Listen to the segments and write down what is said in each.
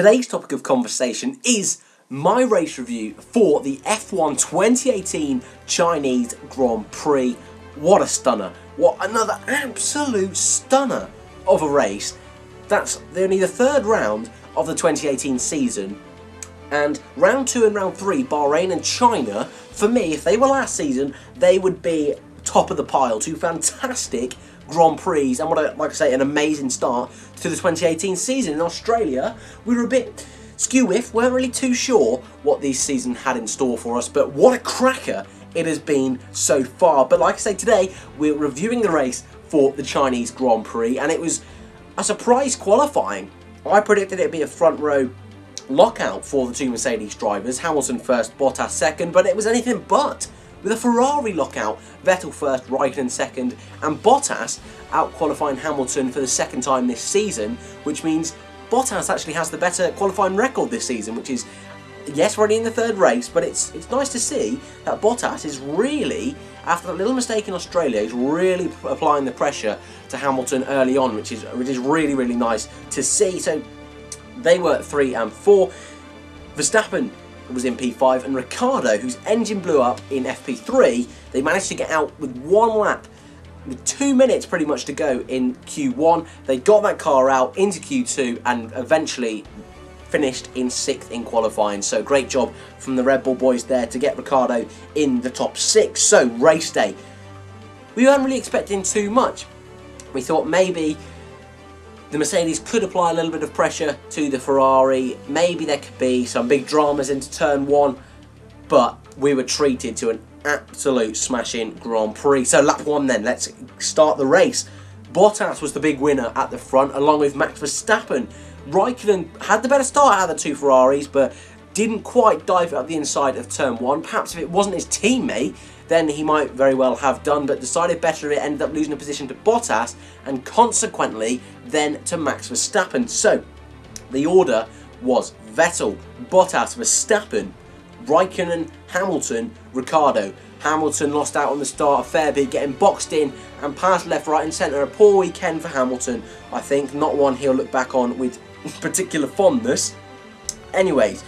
Today's topic of conversation is my race review for the F1 2018 Chinese Grand Prix. What a stunner. What another absolute stunner of a race. That's only the third round of the 2018 season. And round 2 and round 3, Bahrain and China, for me, if they were last season, they would be top of the pile. Two fantastic Grand Prix, and like I say, an amazing start to the 2018 season. In Australia, we were a bit skew-whiff, weren't really too sure what this season had in store for us, but what a cracker it has been so far. But like I say, today we're reviewing the race for the Chinese Grand Prix, and it was a surprise qualifying. I predicted it'd be a front row lockout for the two Mercedes drivers, Hamilton first, Bottas second, but it was anything but. With a Ferrari lockout, Vettel first, Raikkonen second, and Bottas out-qualifying Hamilton for the second time this season, which means Bottas actually has the better qualifying record this season, which is, yes, we're only in the third race, but it's nice to see that Bottas is really, after that little mistake in Australia, he's really applying the pressure to Hamilton early on, which is really, really nice to see. So they were 3 and 4. Verstappen was in P5, and Ricciardo, whose engine blew up in FP3, they managed to get out with one lap, with 2 minutes pretty much to go in Q1. They got that car out into Q2 and eventually finished in 6th in qualifying. So great job from the Red Bull boys there to get Ricciardo in the top 6. So race day, we weren't really expecting too much. We thought maybe the Mercedes could apply a little bit of pressure to the Ferrari. Maybe there could be some big dramas into turn 1, but we were treated to an absolute smashing Grand Prix. So lap 1 then, let's start the race. Bottas was the big winner at the front, along with Max Verstappen. Raikkonen had the better start out of the two Ferraris, but didn't quite dive up the inside of turn 1. Perhaps if it wasn't his teammate, then he might very well have done, but decided better. It ended up losing a position to Bottas, and consequently then to Max Verstappen. So the order was Vettel, Bottas, Verstappen, Raikkonen, Hamilton, Ricciardo. Hamilton lost out on the start a fair bit, getting boxed in and passed left, right and centre. A poor weekend for Hamilton, I think. Not one he'll look back on with particular fondness. Anyways,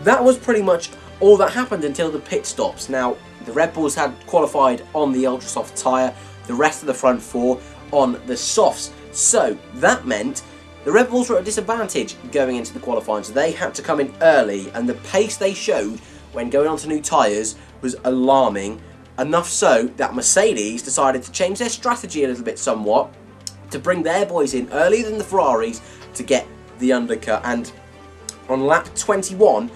that was pretty much all that happened until the pit stops. Now, the Red Bulls had qualified on the ultra soft tyre, the rest of the front 4 on the softs. So that meant the Red Bulls were at a disadvantage going into the qualifying, so they had to come in early, and the pace they showed when going onto new tyres was alarming, enough so that Mercedes decided to change their strategy a little bit somewhat to bring their boys in earlier than the Ferraris to get the undercut. And on lap 21,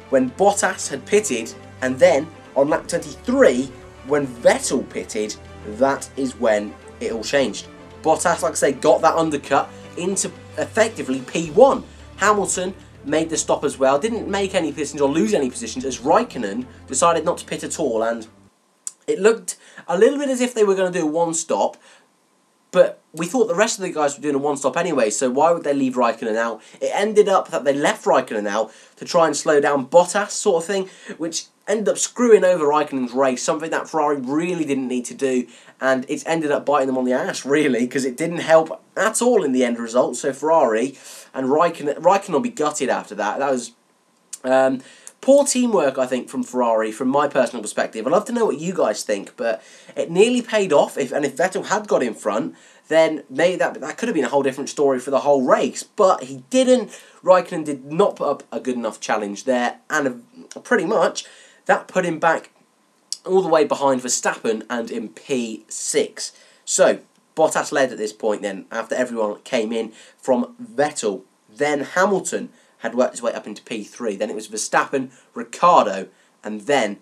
when Bottas had pitted, and then on lap 23, when Vettel pitted, that is when it all changed. Bottas, like I say, got that undercut into effectively P1. Hamilton made the stop as well, didn't make any positions or lose any positions, as Raikkonen decided not to pit at all, and it looked a little bit as if they were going to do one stop, but we thought the rest of the guys were doing a one stop anyway, so why would they leave Raikkonen out? It ended up that they left Raikkonen out to try and slow down Bottas, sort of thing, which ended up screwing over Raikkonen's race, something that Ferrari really didn't need to do, and it's ended up biting them on the ass, really, because it didn't help at all in the end result. So Ferrari and Raikkonen will be gutted after that. That was poor teamwork, I think, from Ferrari, from my personal perspective. I'd love to know what you guys think, but it nearly paid off. If Vettel had got in front, then maybe that could have been a whole different story for the whole race, but he didn't. Raikkonen did not put up a good enough challenge there, and pretty much that put him back all the way behind Verstappen and in P6. So Bottas led at this point then, after everyone came in from Vettel. Then Hamilton had worked his way up into P3. Then it was Verstappen, Ricciardo, and then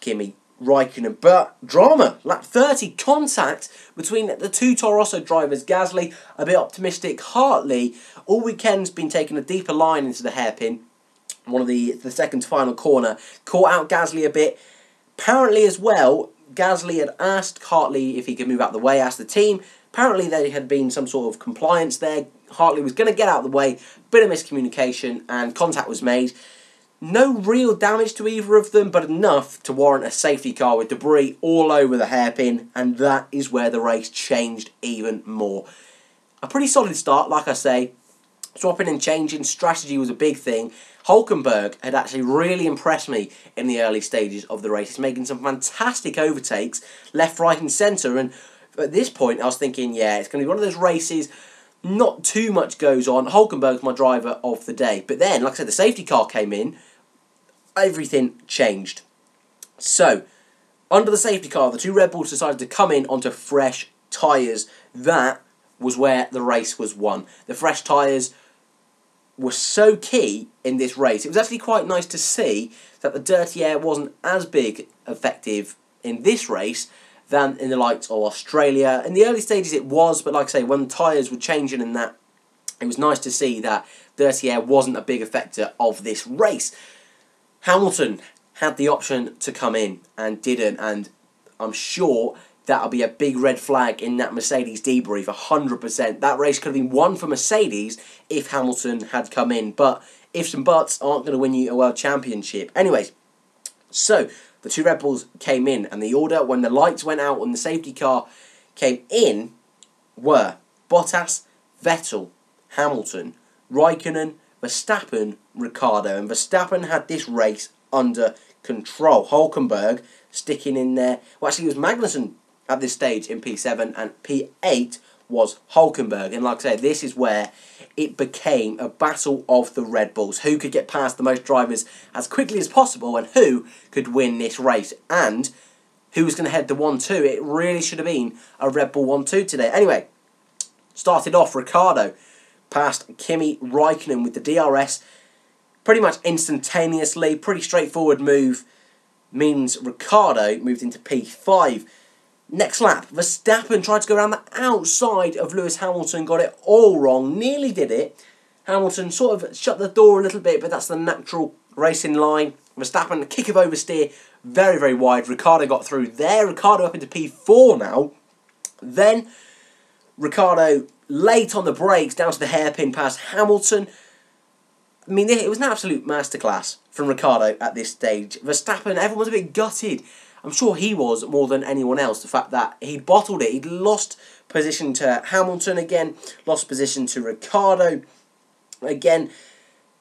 Kimi, Raikkonen. But drama, lap 30, contact between the two Toro Rosso drivers. Gasly a bit optimistic. Hartley all weekend's been taking a deeper line into the hairpin. One of the second to final corner, caught out Gasly a bit. Apparently as well, Gasly had asked Hartley if he could move out of the way, asked the team. Apparently there had been some sort of compliance there. Hartley was going to get out of the way, bit of miscommunication, and contact was made. No real damage to either of them, but enough to warrant a safety car with debris all over the hairpin, and that is where the race changed even more. A pretty solid start, like I say. Swapping and changing, strategy was a big thing. Hulkenberg had actually really impressed me in the early stages of the race. He's making some fantastic overtakes, left, right and centre. And at this point, I was thinking, yeah, it's going to be one of those races, not too much goes on. Hulkenberg's my driver of the day. But then, like I said, the safety car came in. Everything changed. So, under the safety car, the two Red Bulls decided to come in onto fresh tyres. That was where the race was won. The fresh tyres were so key in this race. It was actually quite nice to see that the dirty air wasn't as big effective in this race than in the likes of Australia. In the early stages it was, but like I say, when the tyres were changing and that, it was nice to see that dirty air wasn't a big effector of this race. Hamilton had the option to come in and didn't, and I'm sure that'll be a big red flag in that Mercedes debrief, 100%. That race could have been won for Mercedes if Hamilton had come in, but ifs and buts aren't going to win you a World Championship. Anyways, so the two Red Bulls came in, and the order when the lights went out and the safety car came in were Bottas, Vettel, Hamilton, Raikkonen, Verstappen, Ricciardo. And Verstappen had this race under control. Hulkenberg sticking in there. Well, actually, it was Magnussen at this stage in P7, and P8 was Hulkenberg. And like I said, this is where it became a battle of the Red Bulls. Who could get past the most drivers as quickly as possible, and who could win this race, and who was going to head the 1-2. It really should have been a Red Bull 1-2 today. Anyway, started off Ricciardo past Kimi Raikkonen with the DRS pretty much instantaneously. Pretty straightforward move. Means Ricciardo moved into P5. Next lap, Verstappen tried to go around the outside of Lewis Hamilton, got it all wrong, nearly did it. Hamilton sort of shut the door a little bit, but that's the natural racing line. Verstappen, a kick of oversteer, very, very wide. Ricciardo got through there. Ricciardo up into P4 now. Then Ricciardo late on the brakes, down to the hairpin past Hamilton. I mean, it was an absolute masterclass from Ricciardo at this stage. Verstappen, everyone was a bit gutted. I'm sure he was more than anyone else. The fact that he'd bottled it. He'd lost position to Hamilton again. Lost position to Ricciardo again.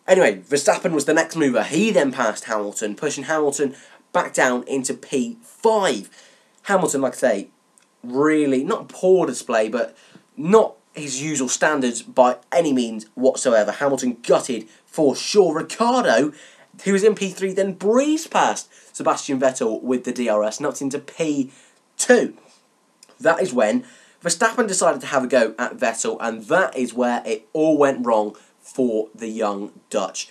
Anyway, Verstappen was the next mover. He then passed Hamilton, pushing Hamilton back down into P5. Hamilton, like I say, really, not poor display, but not his usual standards by any means whatsoever. Hamilton gutted for sure. Ricciardo, who was in P3, then breezed past Sebastian Vettel with the DRS, knocked into P2. That is when Verstappen decided to have a go at Vettel, and that is where it all went wrong for the young Dutch.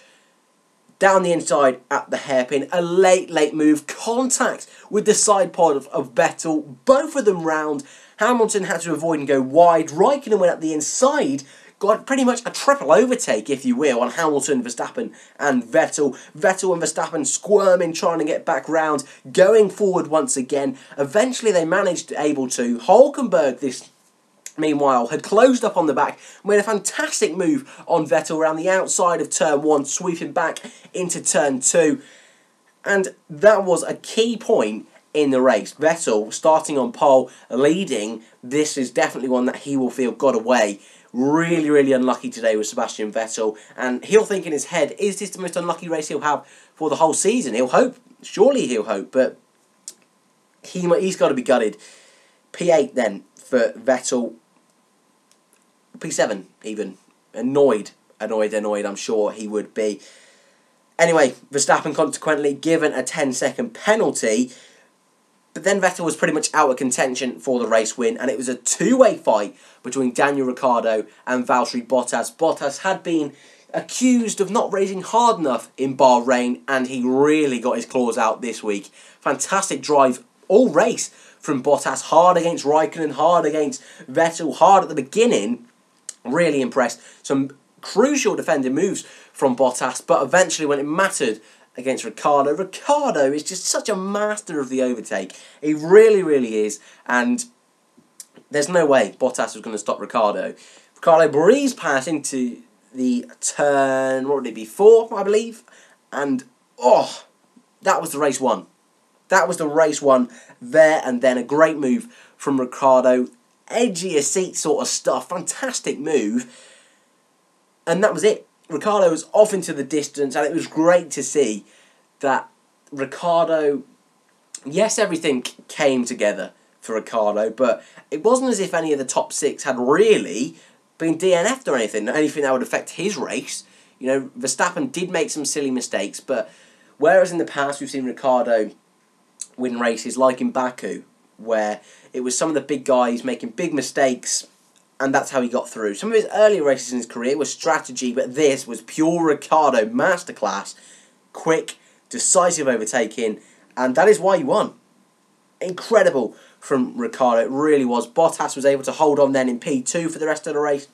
Down the inside at the hairpin, a late move, contact with the side pod of Vettel, both of them round. Hamilton had to avoid and go wide. Raikkonen went up the inside, got pretty much a triple overtake, if you will, on Hamilton, Verstappen and Vettel. Vettel and Verstappen squirming, trying to get back round, going forward once again. Eventually they managed able to. Hulkenberg, this meanwhile, had closed up on the back, made a fantastic move on Vettel around the outside of turn 1, sweeping back into turn 2. And that was a key point in the race. Vettel starting on pole, leading. This is definitely one that he will feel got away. Really, really unlucky today with Sebastian Vettel, and he'll think in his head, is this the most unlucky race he'll have for the whole season? He'll hope, surely he'll hope, but he's got to be gutted. P8 then for Vettel, P7 even, annoyed, I'm sure he would be. Anyway, Verstappen consequently given a 10-second penalty. But then Vettel was pretty much out of contention for the race win, and it was a two-way fight between Daniel Ricciardo and Valtteri Bottas. Bottas had been accused of not racing hard enough in Bahrain, and he really got his claws out this week. Fantastic drive all race from Bottas, hard against Raikkonen, hard against Vettel, hard at the beginning. Really impressed. Some crucial defending moves from Bottas, but eventually when it mattered against Ricciardo. Ricciardo is just such a master of the overtake. He really, really is. And there's no way Bottas was going to stop Ricciardo. Ricciardo breezed past into the turn, what would it be, 4, I believe? And, oh, that was the race won. That was the race won there and then. A great move from Ricciardo. Edgy seat sort of stuff. Fantastic move. And that was it. Ricciardo was off into the distance, and it was great to see that Ricciardo, yes, everything came together for Ricciardo, but it wasn't as if any of the top 6 had really been DNF'd or anything that would affect his race. You know, Verstappen did make some silly mistakes, but whereas in the past we've seen Ricciardo win races like in Baku, where it was some of the big guys making big mistakes, and that's how he got through. Some of his earlier races in his career was strategy, but this was pure Ricciardo masterclass, quick, decisive overtaking, and that is why he won. Incredible from Ricciardo, it really was. Bottas was able to hold on then in P2 for the rest of the race.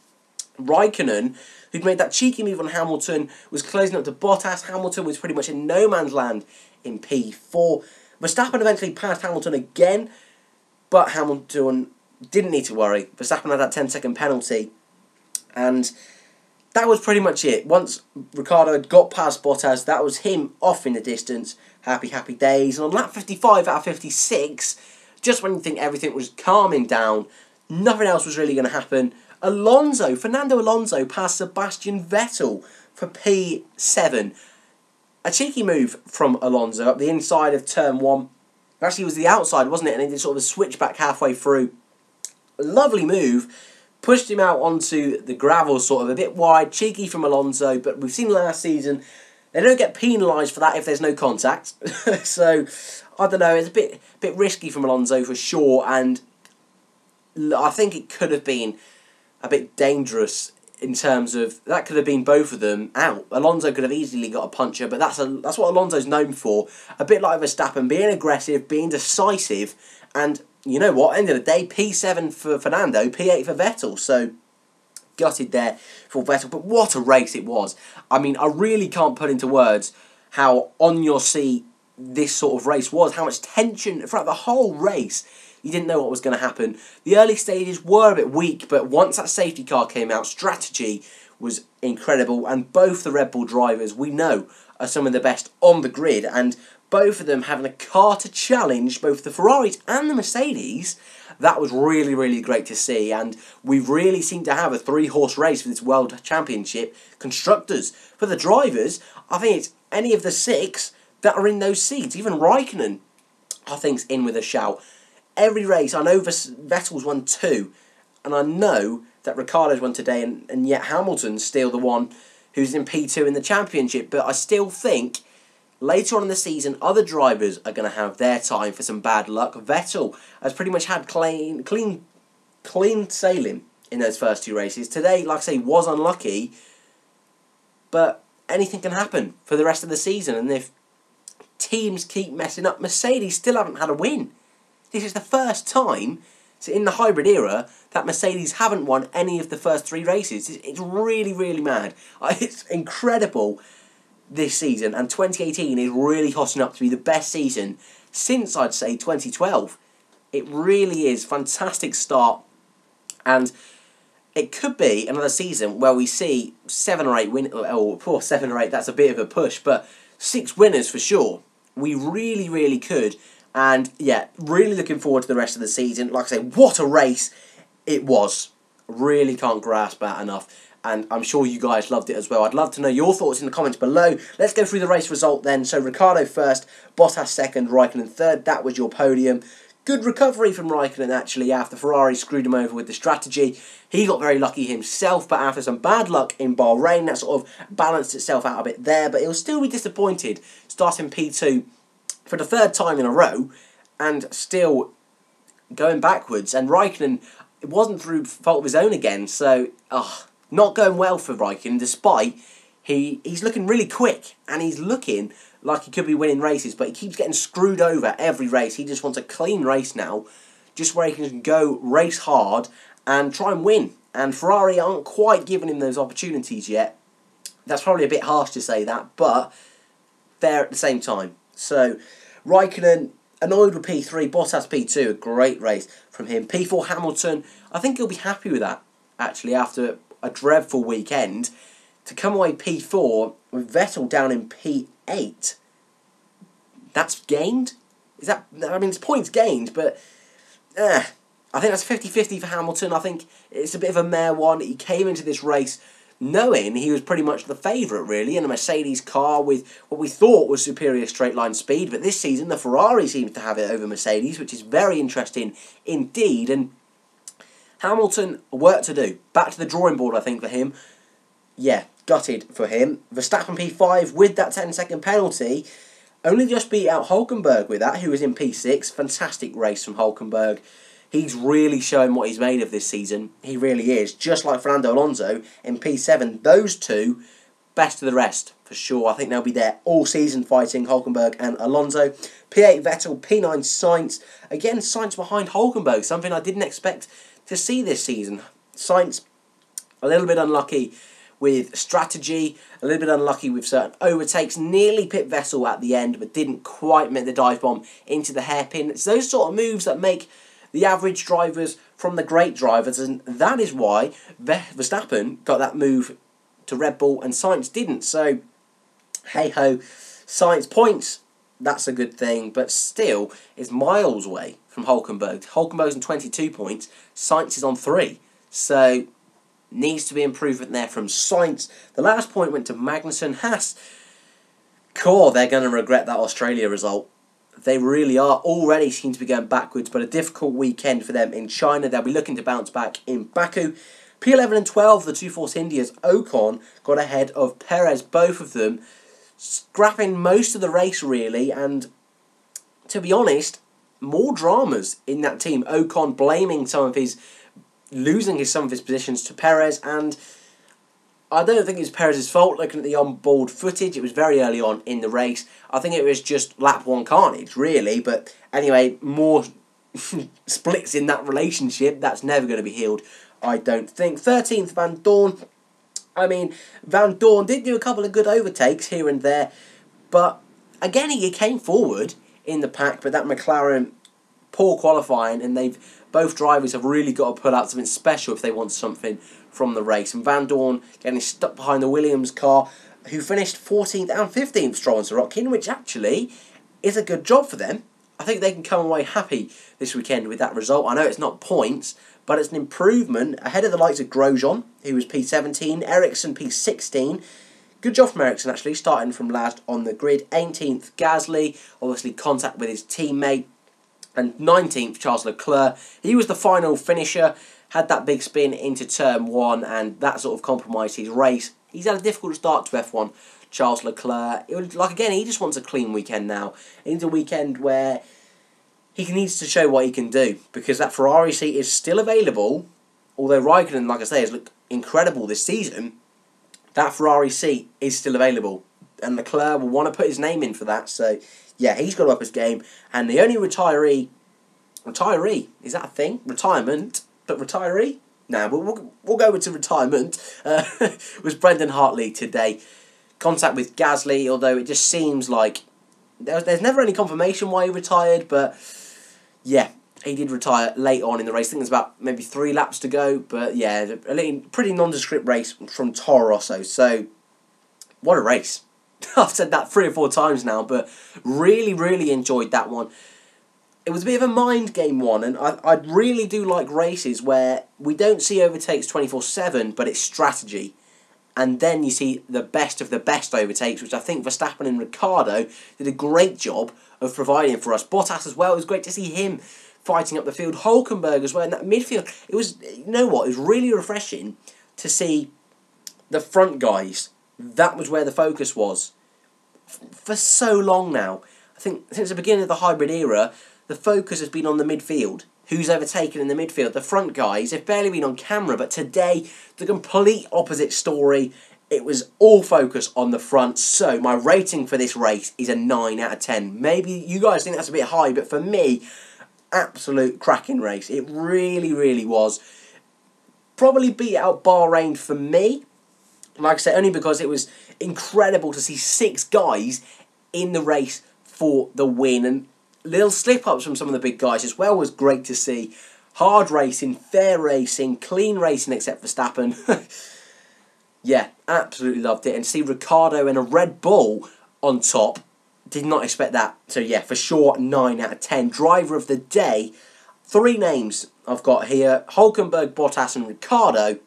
Raikkonen, who'd made that cheeky move on Hamilton, was closing up to Bottas. Hamilton was pretty much in no man's land in P4. Verstappen eventually passed Hamilton again, but Hamilton didn't need to worry. Verstappen had that 10-second penalty, and that was pretty much it. Once Ricciardo had got past Bottas, that was him off in the distance. Happy, happy days. And on lap 55 out of 56, just when you think everything was calming down, nothing else was really going to happen, Fernando Alonso passed Sebastian Vettel for P7. A cheeky move from Alonso up the inside of turn 1. Actually, it was the outside, wasn't it? And he did sort of a switchback halfway through. A lovely move. Pushed him out onto the gravel, sort of a bit wide. Cheeky from Alonso, but we've seen last season they don't get penalised for that if there's no contact. So, I don't know, it's a bit risky from Alonso for sure, and I think it could have been a bit dangerous in terms of, that could have been both of them out. Alonso could have easily got a puncher, but that's what Alonso's known for. A bit like Verstappen, being aggressive, being decisive, and you know what, end of the day, P7 for Fernando, P8 for Vettel, so gutted there for Vettel, but what a race it was. I mean, I really can't put into words how on your seat this sort of race was, how much tension throughout the whole race. You didn't know what was going to happen. The early stages were a bit weak, but once that safety car came out, strategy was incredible, and both the Red Bull drivers, we know, are some of the best on the grid, and both of them having a car to challenge both the Ferraris and the Mercedes, that was really, really great to see, and we really seem to have a 3-horse race for this World Championship. Constructors, for the drivers, I think it's any of the 6 that are in those seats. Even Raikkonen, I think, is in with a shout. Every race, I know Vettel's won 2, and I know that Ricciardo's won today, and yet Hamilton's still the one who's in P2 in the championship, but I still think later on in the season, other drivers are going to have their time for some bad luck. Vettel has pretty much had clean sailing in those first 2 races. Today, like I say, was unlucky, but anything can happen for the rest of the season, and if teams keep messing up, Mercedes still haven't had a win. This is the first time in the hybrid era that Mercedes haven't won any of the first 3 races. It's really, really mad. It's incredible this season, and 2018 is really hotting up to be the best season since, I'd say, 2012. It really is. Fantastic start, and it could be another season where we see 7 or 8 win. Oh, 7 or 8, that's a bit of a push, but 6 winners for sure. We really, really could. And yeah, really looking forward to the rest of the season. Like I say, what a race it was. Really can't grasp that enough. And I'm sure you guys loved it as well. I'd love to know your thoughts in the comments below. Let's go through the race result then. So Ricciardo first, Bottas second, Raikkonen third. That was your podium. Good recovery from Raikkonen actually after Ferrari screwed him over with the strategy. He got very lucky himself, but after some bad luck in Bahrain, that sort of balanced itself out a bit there. But he'll still be disappointed starting P2 for the 3rd time in a row and still going backwards. And Raikkonen, it wasn't through fault of his own again, so not going well for Raikkonen, despite he's looking really quick and he's looking like he could be winning races, but he keeps getting screwed over every race. He just wants a clean race now, just where he can go race hard and try and win. And Ferrari aren't quite giving him those opportunities yet. That's probably a bit harsh to say that, but fair at the same time. So Raikkonen annoyed with P3, Bottas P2, a great race from him. P4 Hamilton, I think he'll be happy with that, actually, after a dreadful weekend. To come away P4 with Vettel down in P8, that's gained? Is that, I mean, it's points gained, but I think that's 50-50 for Hamilton. I think it's a bit of a mare one. He came into this race knowing he was pretty much the favourite, really, in a Mercedes car with what we thought was superior straight-line speed. But this season, the Ferrari seems to have it over Mercedes, which is very interesting indeed. And Hamilton, work to do. Back to the drawing board, I think, for him. Yeah, gutted for him. Verstappen P5 with that 10-second penalty. Only just beat out Hulkenberg with that, who was in P6. Fantastic race from Hulkenberg. He's really showing what he's made of this season. He really is. Just like Fernando Alonso in P7. Those two, best of the rest, for sure. I think they'll be there all season fighting, Hulkenberg and Alonso. P8 Vettel, P9 Sainz. Again, Sainz behind Hulkenberg, something I didn't expect to see this season. Sainz, a little bit unlucky with strategy, a little bit unlucky with certain overtakes, nearly pit Vettel at the end, but didn't quite make the dive bomb into the hairpin. It's those sort of moves that make the average drivers from the great drivers, and that is why Verstappen got that move to Red Bull and Sainz didn't. So, hey-ho, Sainz points, that's a good thing, but still is miles away from Hulkenberg. Hulkenberg's on 22 points, Sainz is on 3. So, needs to be improvement there from Sainz. The last point went to Magnussen. Haas, they're going to regret that Australia result. They really are. Already seem to be going backwards, but a difficult weekend for them in China. They'll be looking to bounce back in Baku. P11 and 12, the two Force Indias, Ocon got ahead of Perez, both of them, scrapping most of the race, really, and to be honest, more dramas in that team. Ocon blaming losing some of his positions to Perez, and I don't think it's Perez's fault. Looking at the on-board footage, it was very early on in the race. I think it was just lap 1 carnage, really. But anyway, more splits in that relationship. That's never going to be healed, I don't think. 13th, Van Dorn. I mean, Van Dorn did do a couple of good overtakes here and there. But again, he came forward in the pack. But that McLaren, poor qualifying. And both drivers have really got to put out something special if they want something from the race. And Van Dorn getting stuck behind the Williams car, who finished 14th and 15th, Stroll and Sirotkin, which actually is a good job for them. I think they can come away happy this weekend with that result. I know it's not points, but it's an improvement ahead of the likes of Grosjean, who was P17, Ericsson P16. Good job from Ericsson, actually, starting from last on the grid. 18th, Gasly, obviously contact with his teammate. And 19th, Charles Leclerc. He was the final finisher, had that big spin into turn 1, and that sort of compromised his race. He's had a difficult start to F1, Charles Leclerc. Again, he just wants a clean weekend now. He needs a weekend where he needs to show what he can do, because that Ferrari seat is still available. Although RÄIKKÖNEN, like I say, has looked incredible this season, that Ferrari seat is still available. And Leclerc will want to put his name in for that, so yeah, he's got to up his game. And the only retiree, is that a thing? Retirement? But retiree? No, we'll go into retirement. Was Brendon Hartley today. Contact with Gasly, although it just seems like there's never any confirmation why he retired, but yeah, he did retire late on in the race. I think there's about maybe 3 laps to go, but yeah, a pretty nondescript race from Toro Rosso. So, what a race. I've said that 3 or 4 times now, but really, really enjoyed that one. It was a bit of a mind game one, and I really do like races where we don't see overtakes 24/7, but it's strategy. And then you see the best of the best overtakes, which I think Verstappen and Ricciardo did a great job of providing for us. Bottas as well, it was great to see him fighting up the field. Hulkenberg as well in that midfield. It was, you know what, it was really refreshing to see the front guys. That was where the focus was for so long now. I think since the beginning of the hybrid era, the focus has been on the midfield. Who's overtaken in the midfield? The front guys have barely been on camera, but today, the complete opposite story. It was all focus on the front. So, my rating for this race is a 9 out of 10. Maybe you guys think that's a bit high, but for me, absolute cracking race. It really, really was. Probably beat out Bahrain for me. Like I said, only because it was incredible to see 6 guys in the race for the win. And little slip-ups from some of the big guys as well was great to see. Hard racing, fair racing, clean racing except Verstappen. Yeah, absolutely loved it. And see Ricciardo in a Red Bull on top. Did not expect that. So yeah, for sure, 9 out of 10. Driver of the day. 3 names I've got here. Hulkenberg, Bottas and Ricciardo.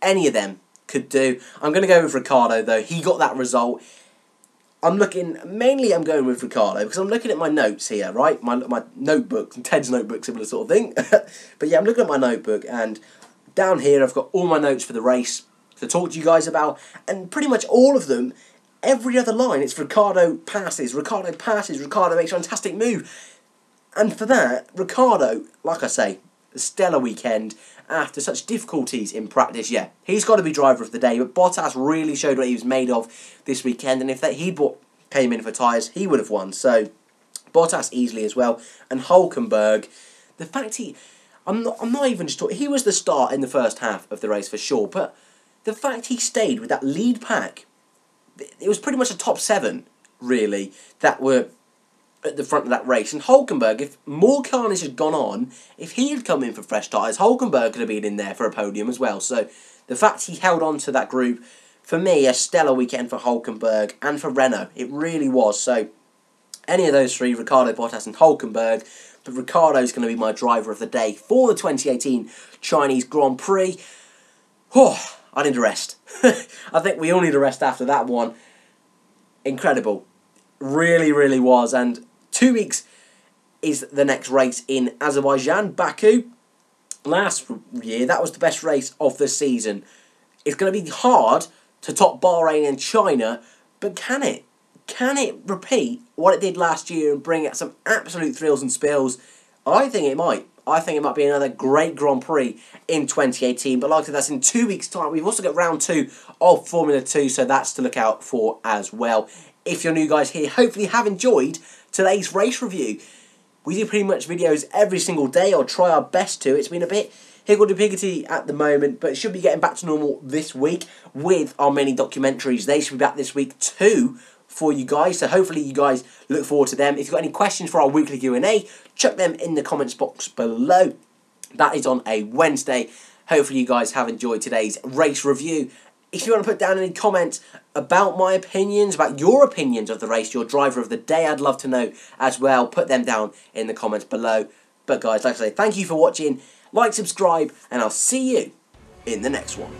any of them could do. I'm going to go with Ricciardo though. He got that result. I'm going with Ricciardo because I'm looking at my notes here, right? My notebook, Ted's notebook, similar sort of thing. But yeah, I'm looking at my notebook, and down here I've got all my notes for the race to talk to you guys about, and pretty much all of them, every other line, it's Ricciardo passes, Ricciardo makes a fantastic move. And for that, Ricciardo, like I say, a stellar weekend after such difficulties in practice. Yeah, he's got to be driver of the day, but Bottas really showed what he was made of this weekend, and if he came in for tyres, he would have won. So Bottas easily as well. And Hulkenberg, the fact I'm not even just talking, he was the star in the first half of the race for sure, but the fact he stayed with that lead pack, it was pretty much a top 7 really that were at the front of that race. And Hulkenberg, if more carnage had gone on, if he had come in for fresh tyres, Hulkenberg could have been in there for a podium as well. So the fact he held on to that group, for me, a stellar weekend for Hulkenberg and for Renault. It really was. So any of those three, Ricciardo, Bottas and Hulkenberg, but Ricciardo's going to be my driver of the day for the 2018 Chinese Grand Prix. Oh, I need a rest. I think we all need a rest after that one. Incredible. Really, really was. And 2 weeks is the next race in Azerbaijan, Baku. Last year, that was the best race of the season. It's going to be hard to top Bahrain and China, but can it? Can it repeat what it did last year and bring out some absolute thrills and spills? I think it might. I think it might be another great Grand Prix in 2018. But like I said, that's in 2 weeks' time. We've also got round 2 of Formula 2, so that's to look out for as well. If you're new guys here, hopefully you have enjoyed today's race review. We do pretty much videos every single day, or try our best to. It's been a bit higgledy-piggledy at the moment, but it should be getting back to normal this week with our mini documentaries. They should be back this week too for you guys, so hopefully you guys look forward to them. If you've got any questions for our weekly Q&A, chuck them in the comments box below. That is on a Wednesday. Hopefully you guys have enjoyed today's race review. If you want to put down any comments about my opinions, about your opinions of the race, your driver of the day, I'd love to know as well. Put them down in the comments below. But guys, like I say, thank you for watching. Like, subscribe, and I'll see you in the next one.